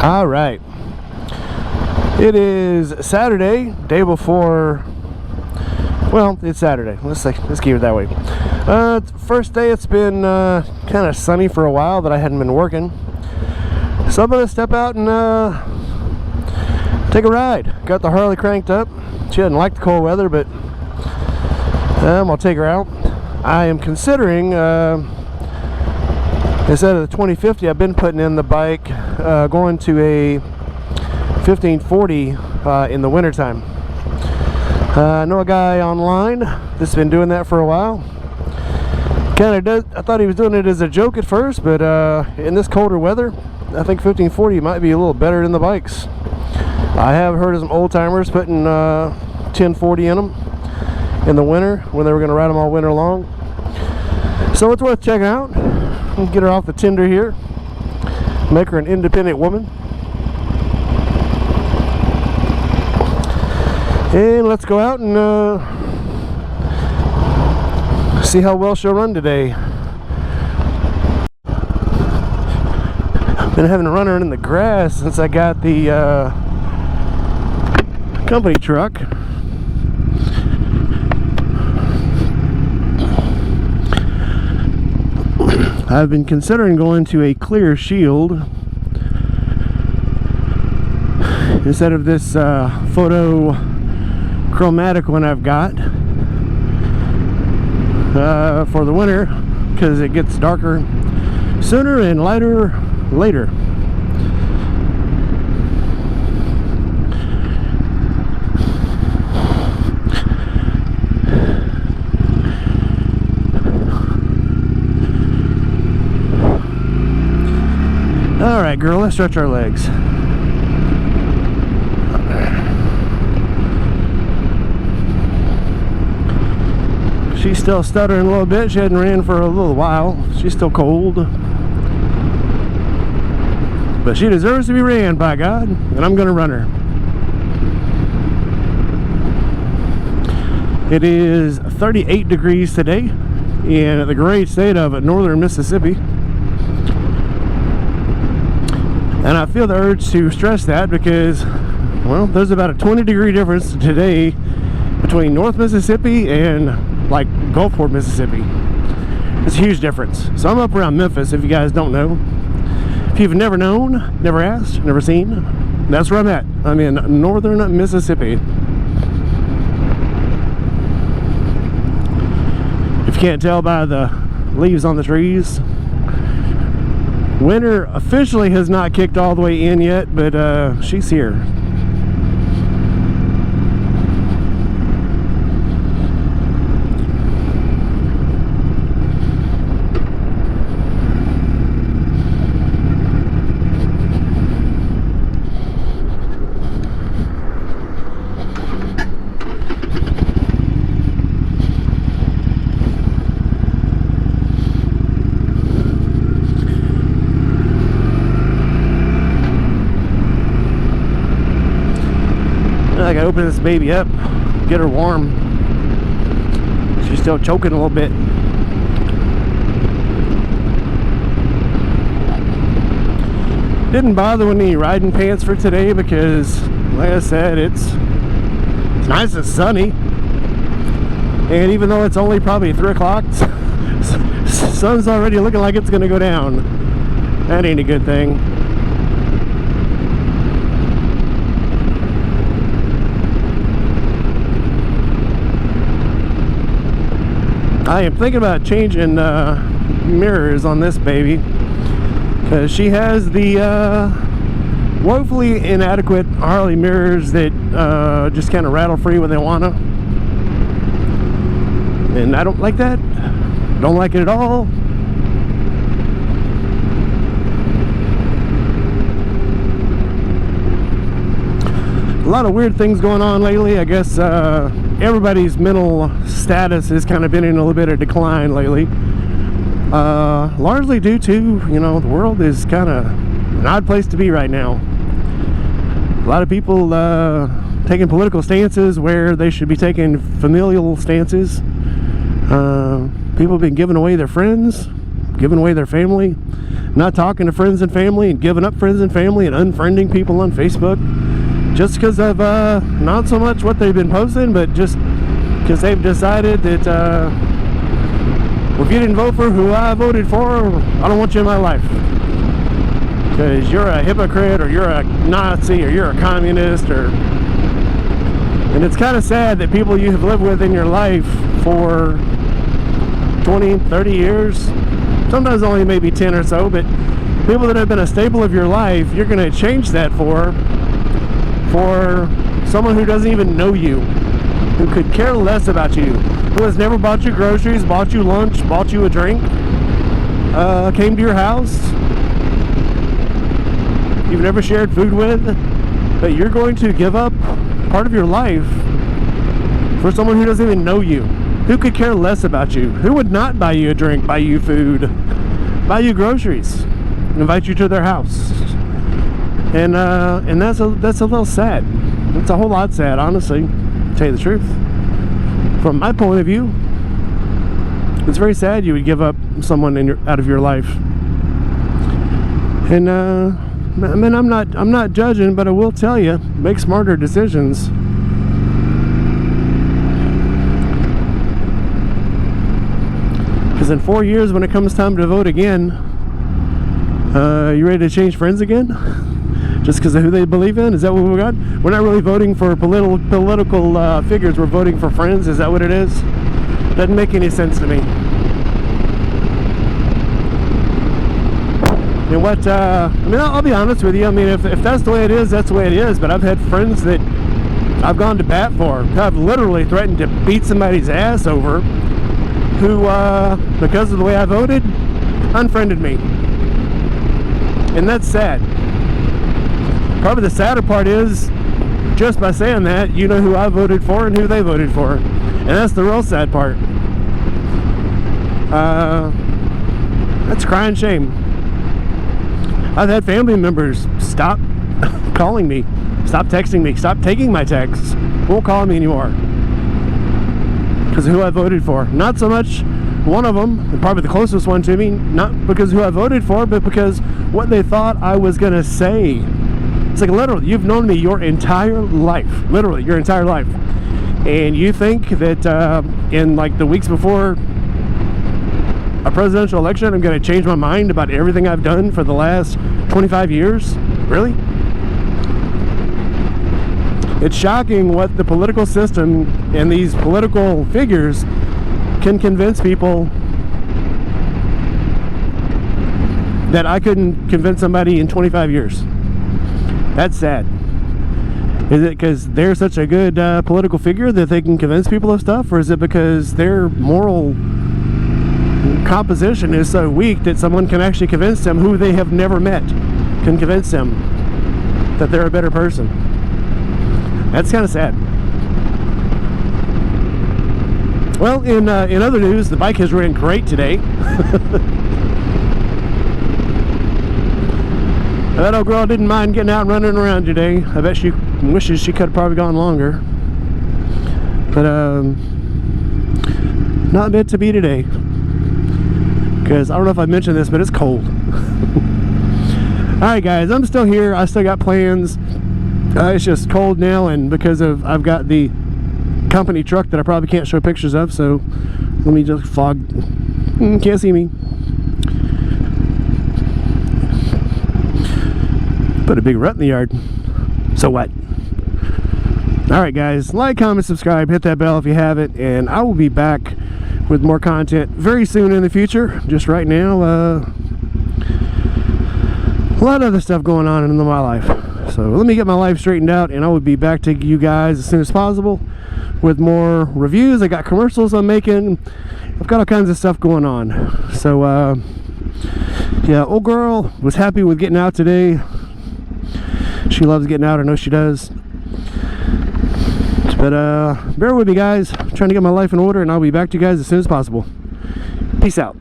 All right, it is Saturday, day before. Well, it's Saturday. Let's keep it that way. First day. It's been kind of sunny for a while that I hadn't been working, so I'm gonna step out and take a ride. Got the Harley cranked up. She doesn't like the cold weather, but I'll take her out. I am considering, instead of the 2050 I've been putting in the bike, going to a 1540 in the wintertime. I know a guy online that's been doing that for a while. I thought he was doing it as a joke at first, but in this colder weather, I think 1540 might be a little better than the bikes. I have heard of some old timers putting 1040 in them in the winter when they were going to ride them all winter long. So it's worth checking out. Get her off the Tinder here, make her an independent woman, and let's go out and see how well she'll run today. Been having to run her in the grass since I got the company truck. I've been considering going to a clear shield instead of this photo chromatic one I've got for the winter, because it gets darker sooner and lighter later. Alright, girl, let's stretch our legs. She's still stuttering a little bit. She hadn't ran for a little while. She's still cold. But she deserves to be ran, by God, and I'm going to run her. It is 38 degrees today in the great state of northern Mississippi. And I feel the urge to stress that because, well, there's about a 20-degree difference today between North Mississippi and, like, Gulfport, Mississippi. It's a huge difference. So I'm up around Memphis, if you guys don't know. If you've never known, never asked, never seen, that's where I'm at. I'm in northern Mississippi. If you can't tell by the leaves on the trees, winter officially has not kicked all the way in yet, but she's here. I gotta open this baby up, get her warm. She's still choking a little bit. Didn't bother with any riding pants for today because, like I said, it's nice and sunny. And even though it's only probably 3 o'clock, sun's already looking like it's gonna go down. That ain't a good thing. I am thinking about changing mirrors on this baby because she has the woefully inadequate Harley mirrors that just kind of rattle free when they want to, and I don't like that. Don't like it at all. A lot of weird things going on lately. I guess everybody's mental status has kind of been in a little bit of decline lately, largely due to, you know, the world is kind of an odd place to be right now. A lot of people taking political stances where they should be taking familial stances. People have been giving away their friends, giving away their family, not talking to friends and family and giving up friends and family and unfriending people on Facebook just because of not so much what they've been posting, but just because they've decided that if you didn't vote for who I voted for, I don't want you in my life because you're a hypocrite or you're a Nazi or you're a communist. And it's kind of sad that people you have lived with in your life for 20, 30 years, sometimes only maybe 10 or so, but people that have been a staple of your life, you're going to change that for someone who doesn't even know you, who could care less about you, who has never bought you groceries, bought you lunch, bought you a drink, came to your house you've never shared food with, but you're going to give up part of your life for someone who doesn't even know you, who could care less about you, who would not buy you a drink, buy you food, buy you groceries, invite you to their house. And that's a little sad. It's a whole lot sad, honestly, to tell you the truth. From my point of view, it's very sad you would give up someone out of your life. And I mean, I'm not judging, but I will tell you, make smarter decisions. Because in 4 years, when it comes time to vote again, you ready to change friends again? Just because of who they believe in? Is that what we got? We're not really voting for political figures. We're voting for friends. Is that what it is? Doesn't make any sense to me. And what, I mean, I'll be honest with you. I mean, if that's the way it is, that's the way it is. But I've had friends that I've gone to bat for. I've literally threatened to beat somebody's ass over who, because of the way I voted, unfriended me. And that's sad. Probably the sadder part is, just by saying that, you know who I voted for and who they voted for. And that's the real sad part. That's crying shame. I've had family members stop calling me, stop texting me, stop taking my texts, won't call me anymore because of who I voted for. Not so much one of them, and probably the closest one to me, not because of who I voted for, but because what they thought I was going to say. It's like, literally, you've known me your entire life, literally your entire life, and you think that in like the weeks before a presidential election I'm going to change my mind about everything I've done for the last 25 years? Really? It's shocking what the political system and these political figures can convince people that I couldn't convince somebody in 25 years. That's sad. Is it because they're such a good political figure that they can convince people of stuff, or is it because their moral composition is so weak that someone can actually convince them, who they have never met, can convince them that they're a better person? That's kind of sad. Well, in other news, the bike has ran great today. That old girl didn't mind getting out and running around today. I bet she wishes she could have probably gone longer. But not meant to be today. Because I don't know if I mentioned this, but it's cold. Alright guys, I'm still here. I still got plans. It's just cold now, and because of I've got the company truck that I probably can't show pictures of, so let me just fog. Can't see me. Put a big rut in the yard. So what? Alright guys, like, comment, subscribe, hit that bell if you haven't, and I will be back with more content very soon in the future. Just right now, a lot of other stuff going on in my life. So let me get my life straightened out, and I will be back to you guys as soon as possible with more reviews. I got commercials I'm making. I've got all kinds of stuff going on. So yeah, old girl was happy with getting out today. She loves getting out, I know she does. But bear with me guys, I'm trying to get my life in order, and I'll be back to you guys as soon as possible. Peace out.